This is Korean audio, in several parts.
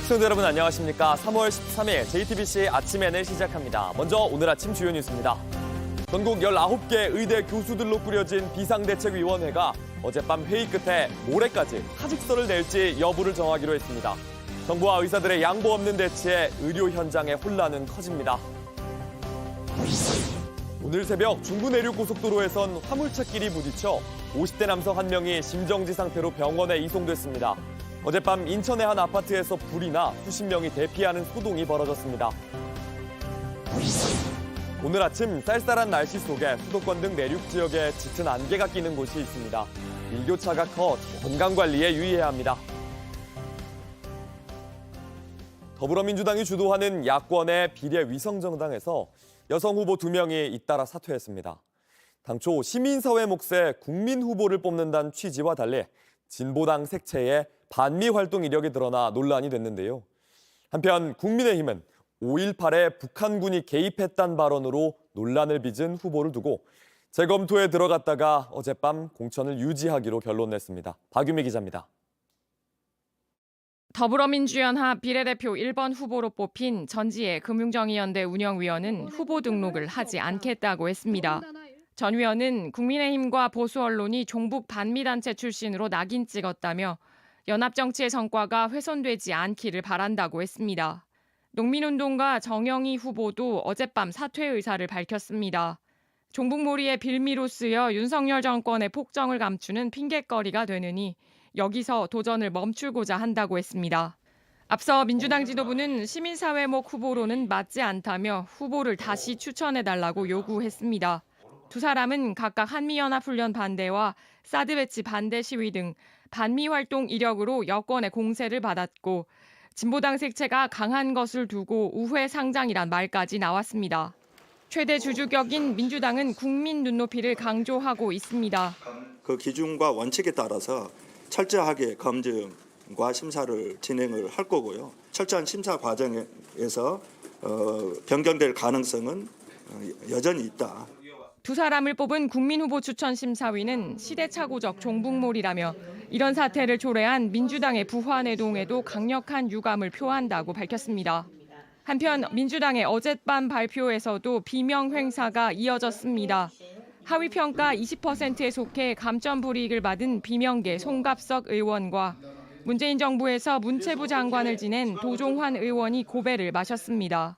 시청자 여러분 안녕하십니까. 3월 13일 JTBC 아침엔을 시작합니다. 먼저 오늘 아침 주요 뉴스입니다. 전국 19개 의대 교수들로 꾸려진 비상대책위원회가 어젯밤 회의 끝에 모레까지 사직서를 낼지 여부를 정하기로 했습니다. 정부와 의사들의 양보 없는 대치에 의료 현장의 혼란은 커집니다. 오늘 새벽 중부 내륙 고속도로에선 화물차끼리 부딪혀 50대 남성 한 명이 심정지 상태로 병원에 이송됐습니다. 어젯밤 인천의 한 아파트에서 불이 나 수십 명이 대피하는 소동이 벌어졌습니다. 오늘 아침 쌀쌀한 날씨 속에 수도권 등 내륙 지역에 짙은 안개가 끼는 곳이 있습니다. 일교차가 커 건강관리에 유의해야 합니다. 더불어민주당이 주도하는 야권의 비례위성정당에서 여성 후보 2명이 잇따라 사퇴했습니다. 당초 시민사회 몫의 국민 후보를 뽑는다는 취지와 달리 진보당 색채에 반미 활동 이력이 드러나 논란이 됐는데요. 한편 국민의힘은 5.18에 북한군이 개입했다는 발언으로 논란을 빚은 후보를 두고 재검토에 들어갔다가 어젯밤 공천을 유지하기로 결론냈습니다. 박유미 기자입니다. 더불어민주연합 비례대표 1번 후보로 뽑힌 전지혜 금융정의연대 운영위원은 후보 등록을 하지 않겠다고 했습니다. 전 위원은 국민의힘과 보수 언론이 종북 반미단체 출신으로 낙인 찍었다며 연합정치의 성과가 훼손되지 않기를 바란다고 했습니다. 농민운동가 정영희 후보도 어젯밤 사퇴 의사를 밝혔습니다. 종북몰이의 빌미로 쓰여 윤석열 정권의 폭정을 감추는 핑곗거리가 되느니 여기서 도전을 멈추고자 한다고 했습니다. 앞서 민주당 지도부는 시민사회목 후보로는 맞지 않다며 후보를 다시 추천해달라고 요구했습니다. 두 사람은 각각 한미연합훈련 반대와 사드 배치 반대 시위 등 반미 활동 이력으로 여권의 공세를 받았고 진보당 색채가 강한 것을 두고 우회 상장이란 말까지 나왔습니다. 최대 주주격인 민주당은 국민 눈높이를 강조하고 있습니다. 그 기준과 원칙에 따라서 철저하게 검증과 심사를 진행을 할 거고요. 철저한 심사 과정에서 변경될 가능성은 여전히 있다. 두 사람을 뽑은 국민후보 추천심사위는 시대착오적 종북몰이라며 이런 사태를 초래한 민주당의 부화내동에도 강력한 유감을 표한다고 밝혔습니다. 한편 민주당의 어젯밤 발표에서도 비명 행사가 이어졌습니다. 하위평가 20%에 속해 감점불이익을 받은 비명계 송갑석 의원과 문재인 정부에서 문체부 장관을 지낸 도종환 의원이 고배를 마셨습니다.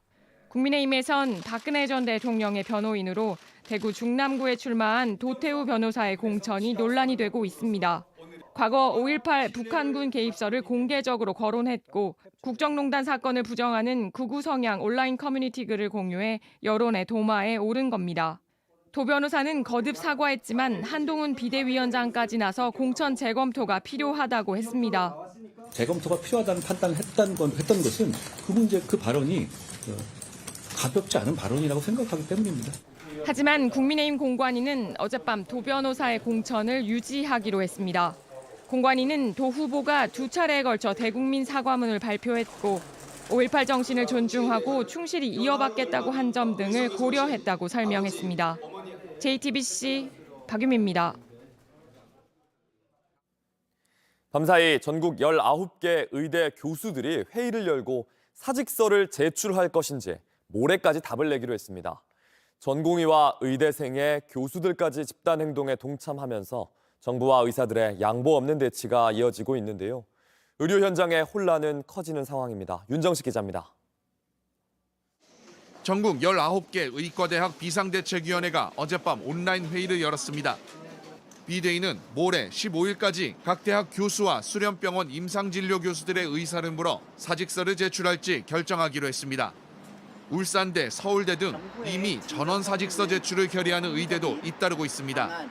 국민의힘에선 박근혜 전 대통령의 변호인으로 대구 중남구에 출마한 도태우 변호사의 공천이 논란이 되고 있습니다. 과거 5.18 북한군 개입설을 공개적으로 거론했고 국정농단 사건을 부정하는 극우 성향 온라인 커뮤니티 글을 공유해 여론의 도마에 오른 겁니다. 도 변호사는 거듭 사과했지만 한동훈 비대위원장까지 나서 공천 재검토가 필요하다고 했습니다. 재검토가 필요하다는 판단을 했던 것은 그 문제, 그 발언이 가볍지 않은 발언이라고 생각하기 때문입니다. 하지만 국민의힘 공관위는 어젯밤 도 변호사의 공천을 유지하기로 했습니다. 공관위는 도 후보가 두 차례에 걸쳐 대국민 사과문을 발표했고 5.18 정신을 존중하고 충실히 이어받겠다고 한 점 등을 고려했다고 설명했습니다. JTBC 박유미입니다. 밤사이 전국 19개 의대 교수들이 회의를 열고 사직서를 제출할 것인지 모레까지 답을 내기로 했습니다. 전공의와 의대생의 교수들까지 집단 행동에 동참하면서 정부와 의사들의 양보 없는 대치가 이어지고 있는데요. 의료 현장의 혼란은 커지는 상황입니다. 윤정식 기자입니다. 전국 19개 의과대학 비상대책위원회가 어젯밤 온라인 회의를 열었습니다. 비대위는 모레 15일까지 각 대학 교수와 수련병원 임상진료 교수들의 의사를 물어 사직서를 제출할지 결정하기로 했습니다. 울산대, 서울대 등 이미 전원 사직서 제출을 결의하는 의대도 잇따르고 있습니다.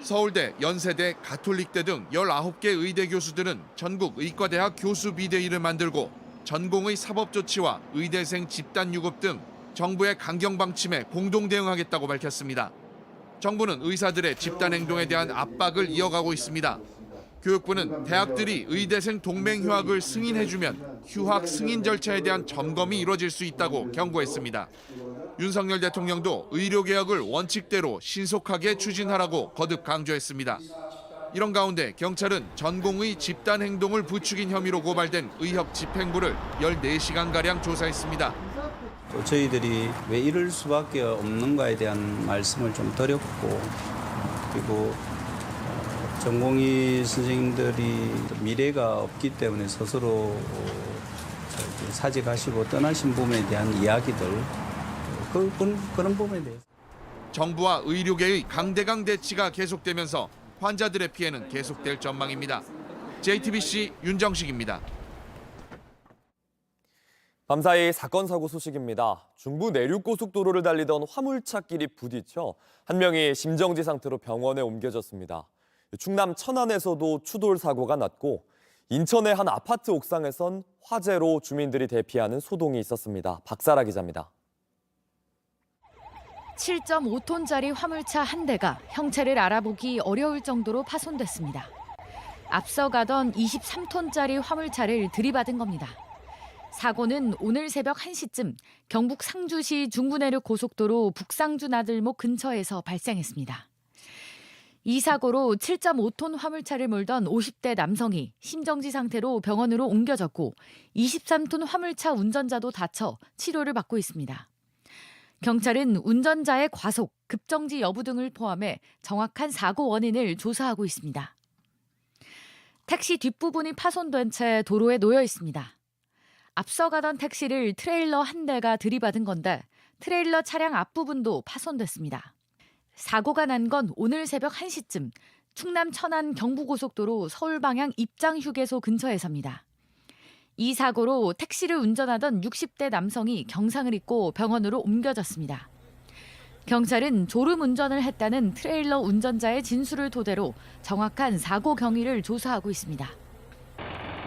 서울대, 연세대, 가톨릭대 등 19개 의대 교수들은 전국 의과대학 교수 비대위를 만들고 전공의 사법 조치와 의대생 집단 유급 등 정부의 강경 방침에 공동 대응하겠다고 밝혔습니다. 정부는 의사들의 집단 행동에 대한 압박을 이어가고 있습니다. 교육부는 대학들이 의대생 동맹 휴학을 승인해주면 휴학 승인 절차에 대한 점검이 이뤄질 수 있다고 경고했습니다. 윤석열 대통령도 의료개혁을 원칙대로 신속하게 추진하라고 거듭 강조했습니다. 이런 가운데 경찰은 전공의 집단 행동을 부추긴 혐의로 고발된 의협 집행부를 14시간가량 조사했습니다. 또 저희들이 왜 이럴 수밖에 없는가에 대한 말씀을 좀 드렸고, 그리고 전공의 선생님들이 미래가 없기 때문에 스스로 사직하시고 떠나신 부분에 대한 이야기들, 그런 부분에 대해서. 정부와 의료계의 강대강 대치가 계속되면서 환자들의 피해는 계속될 전망입니다. JTBC 윤정식입니다. 밤사이 사건 사고 소식입니다. 중부 내륙고속도로를 달리던 화물차끼리 부딪혀 한 명이 심정지 상태로 병원에 옮겨졌습니다. 충남 천안에서도 추돌 사고가 났고 인천의 한 아파트 옥상에선 화재로 주민들이 대피하는 소동이 있었습니다. 박사라 기자입니다. 7.5톤짜리 화물차 한 대가 형체를 알아보기 어려울 정도로 파손됐습니다. 앞서 가던 23톤짜리 화물차를 들이받은 겁니다. 사고는 오늘 새벽 1시쯤 경북 상주시 중부내륙 고속도로 북상주 나들목 근처에서 발생했습니다. 이 사고로 7.5톤 화물차를 몰던 50대 남성이 심정지 상태로 병원으로 옮겨졌고 23톤 화물차 운전자도 다쳐 치료를 받고 있습니다. 경찰은 운전자의 과속, 급정지 여부 등을 포함해 정확한 사고 원인을 조사하고 있습니다. 택시 뒷부분이 파손된 채 도로에 놓여 있습니다. 앞서 가던 택시를 트레일러 한 대가 들이받은 건데 트레일러 차량 앞부분도 파손됐습니다. 사고가 난 건 오늘 새벽 1시쯤 충남 천안 경부고속도로 서울 방향 입장휴게소 근처에서입니다. 이 사고로 택시를 운전하던 60대 남성이 경상을 입고 병원으로 옮겨졌습니다. 경찰은 졸음 운전을 했다는 트레일러 운전자의 진술을 토대로 정확한 사고 경위를 조사하고 있습니다.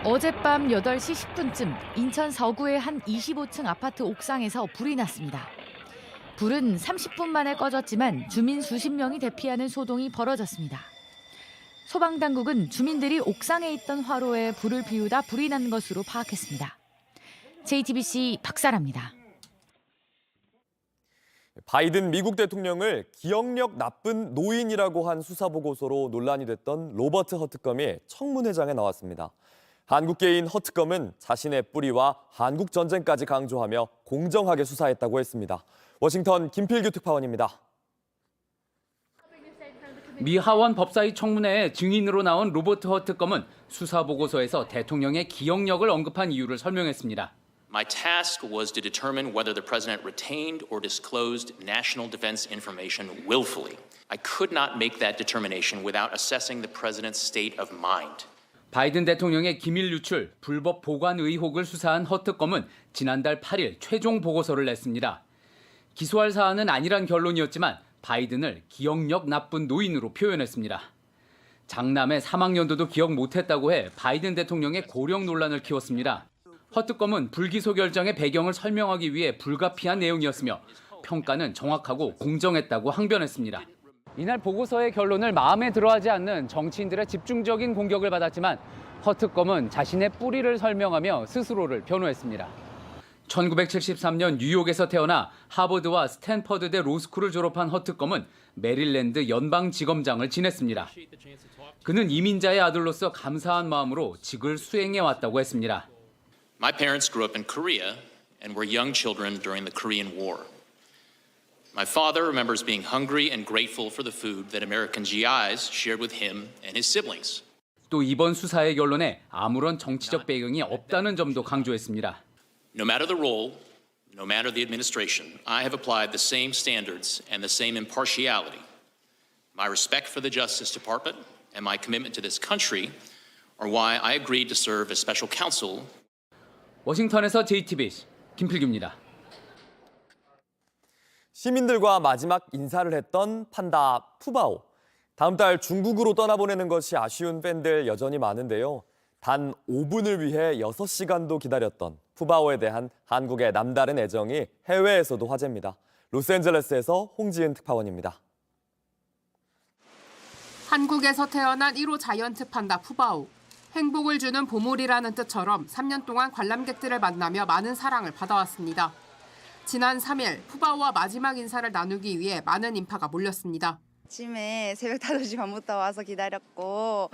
어젯밤 8시 10분쯤 인천 서구의 한 25층 아파트 옥상에서 불이 났습니다. 불은 30분 만에 꺼졌지만 주민 수십 명이 대피하는 소동이 벌어졌습니다. 소방당국은 주민들이 옥상에 있던 화로에 불을 피우다 불이 난 것으로 파악했습니다. JTBC 박사라입니다. 바이든 미국 대통령을 기억력 나쁜 노인이라고 한 수사보고서로 논란이 됐던 로버트 허특검이 청문회장에 나왔습니다. 한국계인 허특검은 자신의 뿌리와 한국 전쟁까지 강조하며 공정하게 수사했다고 했습니다. 워싱턴 김필규 특파원입니다. 미 하원 법사위 청문회에 증인으로 나온 로버트 허특검은 수사보고서에서 대통령의 기억력을 언급한 이유를 설명했습니다. My task was to determine whether the president retained or disclosed national defense information willfully. I could not make that determination without assessing the president's state of mind. 바이든 대통령의 기밀 유출, 불법 보관 의혹을 수사한 허특검은 지난달 8일 최종 보고서를 냈습니다. 기소할 사안은 아니란 결론이었지만 바이든을 기억력 나쁜 노인으로 표현했습니다. 장남의 사망 연도도 기억 못했다고 해 바이든 대통령의 고령 논란을 키웠습니다. 허특검은 불기소 결정의 배경을 설명하기 위해 불가피한 내용이었으며 평가는 정확하고 공정했다고 항변했습니다. 이날 보고서의 결론을 마음에 들어하지 않는 정치인들의 집중적인 공격을 받았지만 허특검은 자신의 뿌리를 설명하며 스스로를 변호했습니다. 1973년 뉴욕에서 태어나 하버드와 스탠퍼드대 로스쿨을 졸업한 허특검은 메릴랜드 연방지검장을 지냈습니다. 그는 이민자의 아들로서 감사한 마음으로 직을 수행해 왔다고 했습니다. My parents grew up in Korea and were young children during the Korean War. My father remembers being hungry and grateful for the food that American GIs shared with him and his siblings. 또 이번 수사의 결론에 아무런 정치적 배경이 없다는 점도 강조했습니다. No matter the role, no matter the administration, I have applied the same standards and the same impartiality. My respect for the Justice Department and my commitment to this country are why I agreed to serve as special counsel. 워싱턴에서 JTBC 김필규입니다. 시민들과 마지막 인사를 했던 판다 푸바오. 다음 달 중국으로 떠나보내는 것이 아쉬운 팬들 여전히 많은데요. 단 5분을 위해 6시간도 기다렸던 푸바오에 대한 한국의 남다른 애정이 해외에서도 화제입니다. 로스앤젤레스에서 홍지은 특파원입니다. 한국에서 태어난 1호 자이언트 판다 푸바오. 행복을 주는 보물이라는 뜻처럼 3년 동안 관람객들을 만나며 많은 사랑을 받아왔습니다. 지난 3일 푸바오와 마지막 인사를 나누기 위해 많은 인파가 몰렸습니다. 아침에 새벽 5시 반부터 와서 기다렸고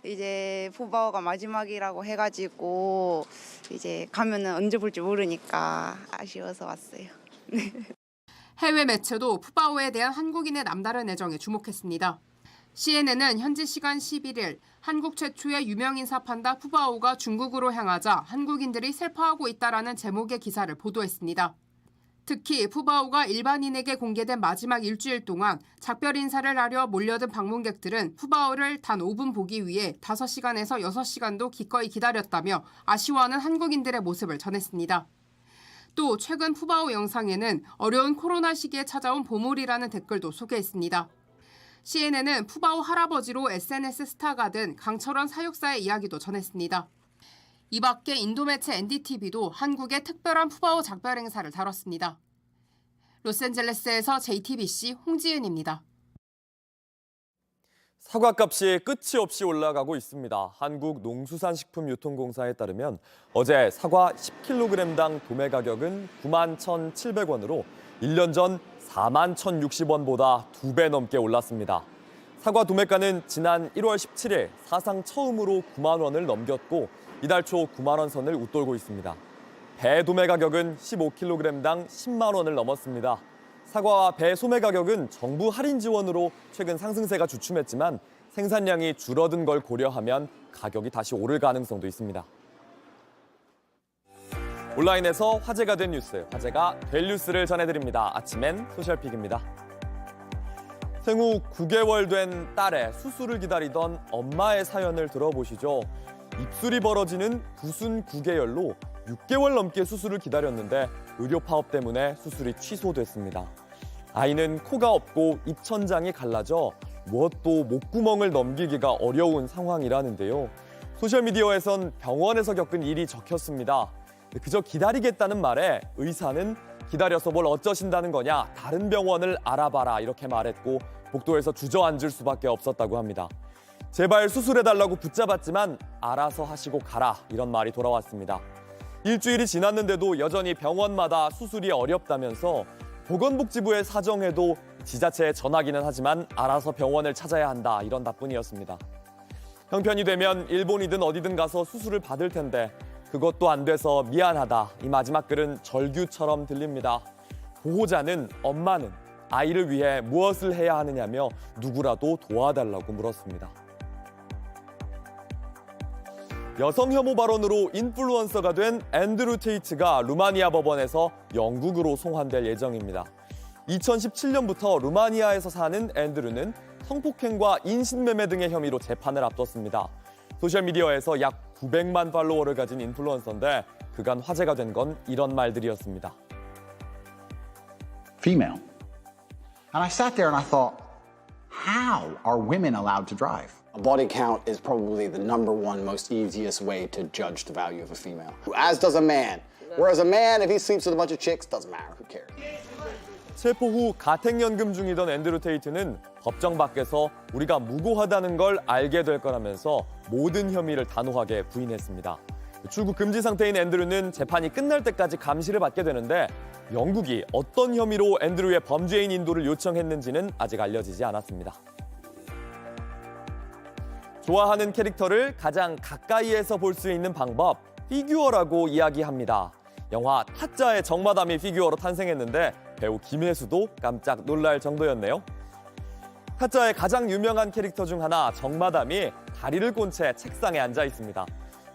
이제 푸바오가 마지막이라고 해가지고 이제 가면은 언제 볼지 모르니까 아쉬워서 왔어요. 해외 매체도 푸바오에 대한 한국인의 남다른 애정에 주목했습니다. CNN은 현지 시간 11일 한국 최초의 유명인사 판다 푸바오가 중국으로 향하자 한국인들이 슬퍼하고 있다라는 제목의 기사를 보도했습니다. 특히 푸바오가 일반인에게 공개된 마지막 일주일 동안 작별 인사를 하려 몰려든 방문객들은 푸바오를 단 5분 보기 위해 5시간에서 6시간도 기꺼이 기다렸다며 아쉬워하는 한국인들의 모습을 전했습니다. 또 최근 푸바오 영상에는 어려운 코로나 시기에 찾아온 보물이라는 댓글도 소개했습니다. CNN은 푸바오 할아버지로 SNS 스타가 된 강철원 사육사의 이야기도 전했습니다. 이 밖에 인도 매체 NDTV도 한국의 특별한 푸바오 작별 행사를 다뤘습니다. 로스앤젤레스에서 JTBC 홍지은입니다. 사과값이 끝이 없이 올라가고 있습니다. 한국농수산식품유통공사에 따르면 어제 사과 10kg당 도매 가격은 91,700원으로 1년 전 41,060원보다 2배 넘게 올랐습니다. 사과 도매가는 지난 1월 17일 사상 처음으로 9만 원을 넘겼고 이달 초 9만 원 선을 웃돌고 있습니다. 배 도매 가격은 15kg당 10만 원을 넘었습니다. 사과와 배 소매 가격은 정부 할인 지원으로 최근 상승세가 주춤했지만 생산량이 줄어든 걸 고려하면 가격이 다시 오를 가능성도 있습니다. 온라인에서 화제가 된 뉴스, 화제가 될 뉴스를 전해드립니다. 아침엔 소셜픽입니다. 생후 9개월 된 딸의 수술을 기다리던 엄마의 사연을 들어보시죠. 입술이 벌어지는 구순 9개열로 6개월 넘게 수술을 기다렸는데 의료 파업 때문에 수술이 취소됐습니다. 아이는 코가 없고 입천장이 갈라져 무엇도 목구멍을 넘기기가 어려운 상황이라는데요. 소셜미디어에선 병원에서 겪은 일이 적혔습니다. 그저 기다리겠다는 말에 의사는 기다려서 뭘 어쩌신다는 거냐, 다른 병원을 알아봐라 이렇게 말했고 복도에서 주저앉을 수밖에 없었다고 합니다. 제발 수술해달라고 붙잡았지만 알아서 하시고 가라 이런 말이 돌아왔습니다. 일주일이 지났는데도 여전히 병원마다 수술이 어렵다면서 보건복지부에 사정해도 지자체에 전하기는 하지만 알아서 병원을 찾아야 한다 이런 답변이었습니다. 형편이 되면 일본이든 어디든 가서 수술을 받을 텐데 그것도 안 돼서 미안하다. 이 마지막 글은 절규처럼 들립니다. 보호자는, 엄마는 아이를 위해 무엇을 해야 하느냐며 누구라도 도와달라고 물었습니다. 여성 혐오 발언으로 인플루언서가 된 앤드루 테이트가 루마니아 법원에서 영국으로 송환될 예정입니다. 2017년부터 루마니아에서 사는 앤드루는 성폭행과 인신매매 등의 혐의로 재판을 앞뒀습니다. 소셜미디어에서 약 900만 팔로워를 가진 인플루언서인데 그간 화제가 된 건 이런 말들이었습니다. Female. And I sat there and I thought, how are women allowed to drive? A body count is probably the #1 most easiest way to judge the value of a female, as does a man. Whereas a man, if he sleeps with a bunch of chicks, doesn't matter, who cares? 체포 후 가택연금 중이던 앤드루 테이트는 법정 밖에서 우리가 무고하다는 걸 알게 될 거라면서 모든 혐의를 단호하게 부인했습니다. 출국 금지 상태인 앤드루는 재판이 끝날 때까지 감시를 받게 되는데 영국이 어떤 혐의로 앤드루의 범죄인 인도를 요청했는지는 아직 알려지지 않았습니다. 좋아하는 캐릭터를 가장 가까이에서 볼 수 있는 방법, 피규어라고 이야기합니다. 영화 타짜의 정마담이 피규어로 탄생했는데 배우 김혜수도 깜짝 놀랄 정도였네요. 타짜의 가장 유명한 캐릭터 중 하나 정마담이 다리를 꼰 채 책상에 앉아 있습니다.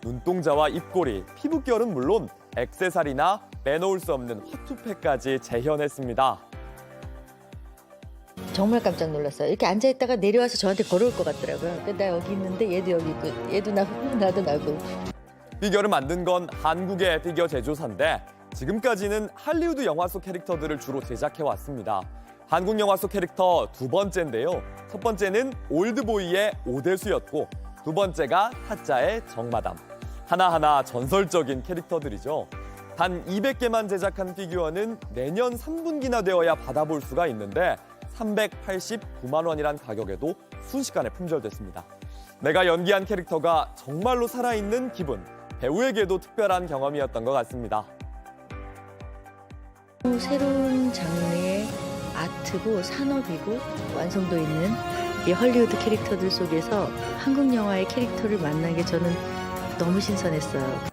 눈동자와 입꼬리, 피부결은 물론 액세서리나 빼놓을 수 없는 화투패까지 재현했습니다. 정말 깜짝 놀랐어요. 이렇게 앉아있다가 내려와서 저한테 걸어올 것 같더라고요. 나 여기 있는데 얘도 여기 있고 얘도 나고 나도 나고. 피규어를 만든 건 한국의 피규어 제조사인데 지금까지는 할리우드 영화 속 캐릭터들을 주로 제작해왔습니다. 한국 영화 속 캐릭터 두 번째인데요. 첫 번째는 올드보이의 오대수였고 두 번째가 타짜의 정마담. 하나하나 전설적인 캐릭터들이죠. 단 200개만 제작한 피규어는 내년 3분기나 되어야 받아볼 수가 있는데 389만 원이란 가격에도 순식간에 품절됐습니다. 내가 연기한 캐릭터가 정말로 살아있는 기분, 배우에게도 특별한 경험이었던 것 같습니다. 새로운 장르의 아트고 산업이고 완성도 있는 이 헐리우드 캐릭터들 속에서 한국 영화의 캐릭터를 만난 게 저는 너무 신선했어요.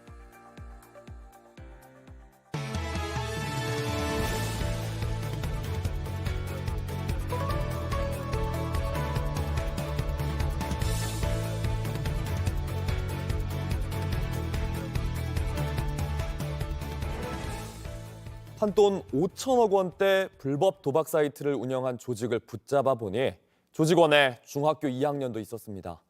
한돈 5천억 원대 불법 도박 사이트를 운영한 조직을 붙잡아 보니 조직원에 중학교 2학년도 있었습니다.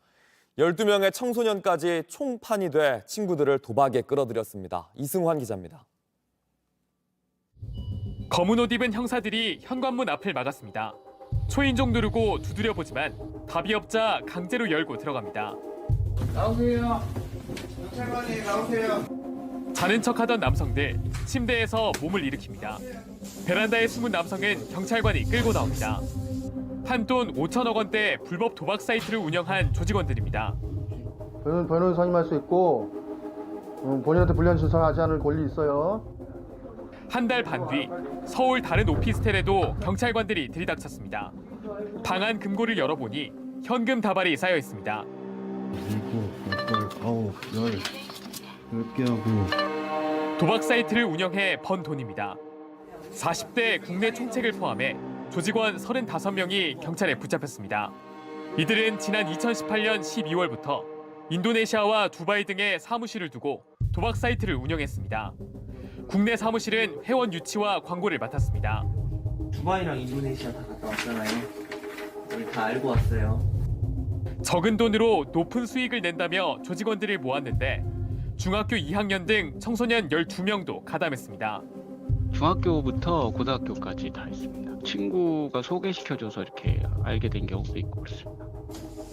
12명의 청소년까지 총판이 돼 친구들을 도박에 끌어들였습니다. 이승환 기자입니다. 검은 옷 입은 형사들이 현관문 앞을 막았습니다. 초인종 누르고 두드려보지만 답이 없자 강제로 열고 들어갑니다. 나오세요. 경찰관님 나오세요. 자는 척하던 남성들 침대에서 몸을 일으킵니다. 베란다에 숨은 남성은 경찰관이 끌고 나옵니다. 한돈 5천억 원대 불법 도박 사이트를 운영한 조직원들입니다. 저는 변호사님 할 수 있고 본인한테 불리한 진술하지 않을 권리 있어요. 한 달 반 뒤 서울 다른 오피스텔에도 경찰관들이 들이닥쳤습니다. 방 안 금고를 열어보니 현금 다발이 쌓여 있습니다. 10개 하고. 도박 사이트를 운영해 번 돈입니다. 40대 국내 총책을 포함해 조직원 35명이 경찰에 붙잡혔습니다. 이들은 지난 2018년 12월부터 인도네시아와 두바이 등의 사무실을 두고 도박 사이트를 운영했습니다. 국내 사무실은 회원 유치와 광고를 맡았습니다. 두바이랑 인도네시아 다 갔다 왔잖아요. 우리 다 알고 왔어요. 적은 돈으로 높은 수익을 낸다며 조직원들을 모았는데 중학교 2학년 등 청소년 12명도 가담했습니다. 중학교부터 고등학교까지 다 있습니다. 친구가 소개시켜줘서 이렇게 알게 된 경우도 있고 그렇습니다.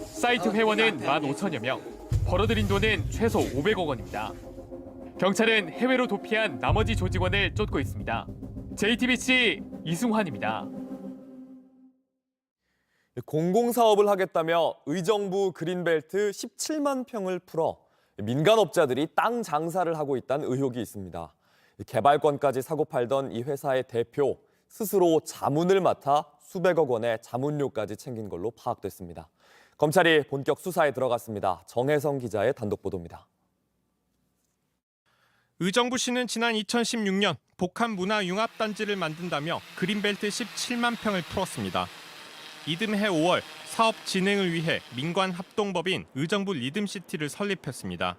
사이트 회원은 15,000여 명, 벌어들인 돈은 최소 500억 원입니다. 경찰은 해외로 도피한 나머지 조직원을 쫓고 있습니다. JTBC 이승환입니다. 공공사업을 하겠다며 의정부 그린벨트 17만 평을 풀어 민간업자들이 땅 장사를 하고 있다는 의혹이 있습니다. 개발권까지 사고 팔던 이 회사의 대표 스스로 자문을 맡아 수백억 원의 자문료까지 챙긴 걸로 파악됐습니다. 검찰이 본격 수사에 들어갔습니다. 정혜성 기자의 단독 보도입니다. 의정부시는 지난 2016년 복합문화융합단지를 만든다며 그린벨트 17만 평을 풀었습니다. 이듬해 5월 사업 진행을 위해 민관 합동법인 의정부 리듬시티를 설립했습니다.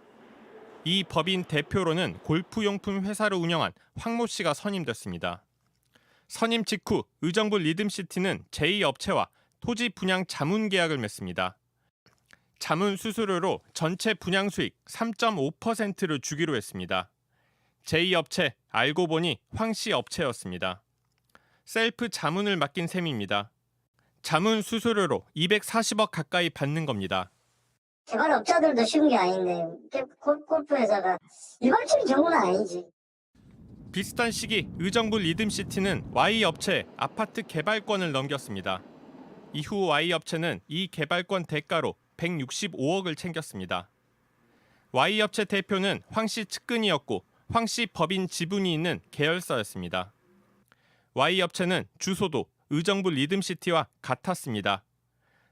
이 법인 대표로는 골프용품 회사를 운영한 황모 씨가 선임됐습니다. 선임 직후 의정부 리듬시티는 제2업체와 토지 분양 자문 계약을 맺습니다. 자문 수수료로 전체 분양 수익 3.5%를 주기로 했습니다. 제2업체 알고 보니 황 씨 업체였습니다. 셀프 자문을 맡긴 셈입니다. 자문 수수료로 240억 가까이 받는 겁니다. 개발업자들도 쉬운 게 아닌데 골프 회사가 일반적인 경우는 아니지. 비슷한 시기 의정부 리듬시티는 Y업체에 아파트 개발권을 넘겼습니다. 이후 Y업체는 이 개발권 대가로 165억을 챙겼습니다. Y업체 대표는 황 씨 측근이었고 황 씨 법인 지분이 있는 계열사였습니다. Y업체는 주소도 의정부 리듬시티와 같았습니다.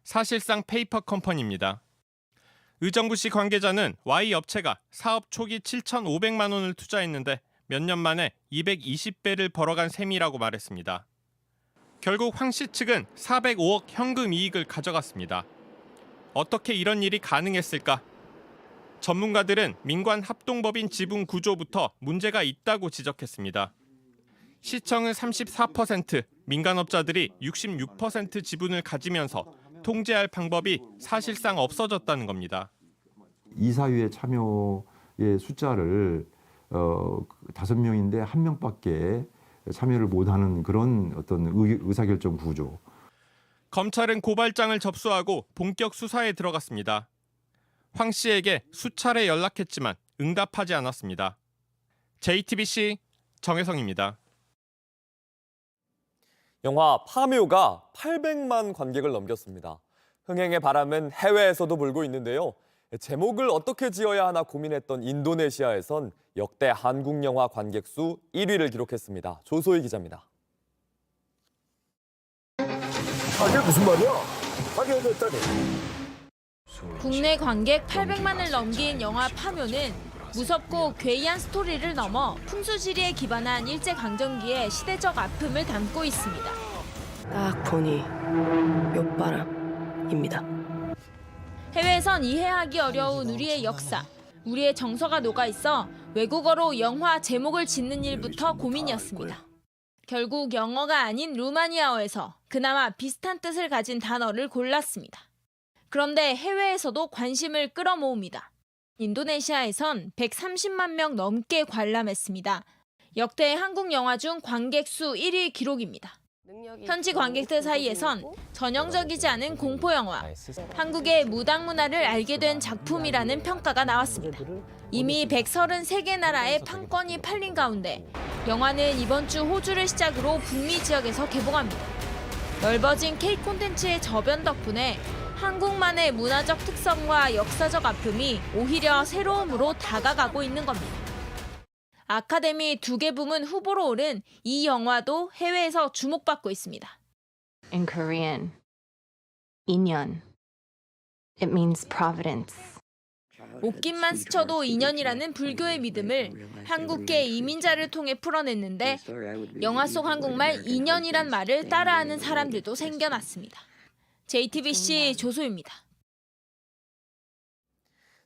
사실상 페이퍼 컴퍼니입니다. 의정부시 관계자는 Y업체가 사업 초기 7,500만 원을 투자했는데 몇 년 만에 220배를 벌어간 셈이라고 말했습니다. 결국 황 씨 측은 405억 현금 이익을 가져갔습니다. 어떻게 이런 일이 가능했을까? 전문가들은 민관 합동법인 지분 구조부터 문제가 있다고 지적했습니다. 시청은 34%, 민간업자들이 66% 지분을 가지면서 통제할 방법이 사실상 없어졌다는 겁니다. 이사회의 참여의 숫자를 5명인데 1명밖에 참여를 못하는 그런 어떤 의사결정 구조. 검찰은 고발장을 접수하고 본격 수사에 들어갔습니다. 황 씨에게 수차례 연락했지만 응답하지 않았습니다. JTBC 정혜성입니다. 영화 파묘가 800만 관객을 넘겼습니다. 흥행의 바람은 해외에서도 불고 있는데요. 제목을 어떻게 지어야 하나 고민했던 인도네시아에선 역대 한국 영화 관객 수 1위를 기록했습니다. 조소희 기자입니다. 이게 무슨 말이야? 파괴됐다니. 국내 관객 800만을 넘긴 영화 파묘는 무섭고 괴이한 스토리를 넘어 풍수지리에 기반한 일제강점기의 시대적 아픔을 담고 있습니다. 딱 보니 묘바람입니다. 해외에선 이해하기 어려운 우리의 역사, 우리의 정서가 녹아있어 외국어로 영화 제목을 짓는 일부터 고민이었습니다. 결국 영어가 아닌 루마니아어에서 그나마 비슷한 뜻을 가진 단어를 골랐습니다. 그런데 해외에서도 관심을 끌어모읍니다. 인도네시아에선 130만 명 넘게 관람했습니다. 역대 한국 영화 중 관객 수 1위 기록입니다. 현지 관객들 사이에선 전형적이지 않은 공포 영화, 한국의 무당 문화를 알게 된 작품이라는 평가가 나왔습니다. 이미 133개 나라에 판권이 팔린 가운데 영화는 이번 주 호주를 시작으로 북미 지역에서 개봉합니다. 넓어진 K 콘텐츠의 저변 덕분에 한국만의 문화적 특성과 역사적 아픔이 오히려 새로움으로 다가가고 있는 겁니다. 아카데미 2개 부문 후보로 오른 이 영화도 해외에서 주목받고 있습니다. In Korean, 인연. It means providence. 옷깃만 스쳐도 인연이라는 불교의 믿음을 한국계 이민자를 통해 풀어냈는데 영화 속 한국말 인연이란 말을 따라하는 사람들도 생겨났습니다. JTBC 조소입니다.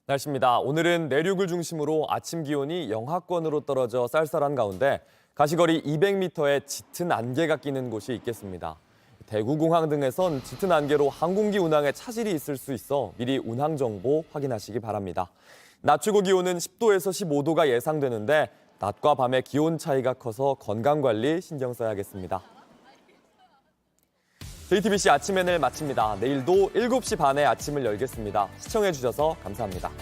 날씨입니다. 오늘은 내륙을 중심으로 아침 기온이 영하권으로 떨어져 쌀쌀한 가운데 가시거리 200m의 짙은 안개가 끼는 곳이 있겠습니다. 대구 공항 등에선 짙은 안개로 항공기 운항에 차질이 있을 수 있어 미리 운항 정보 확인하시기 바랍니다. 낮 최고 기온은 10도에서 15도가 예상되는데 낮과 밤의 기온 차이가 커서 건강관리 신경 써야겠습니다. JTBC 아침 NL 마칩니다. 내일도 7시 반에 아침을 열겠습니다. 시청해주셔서 감사합니다.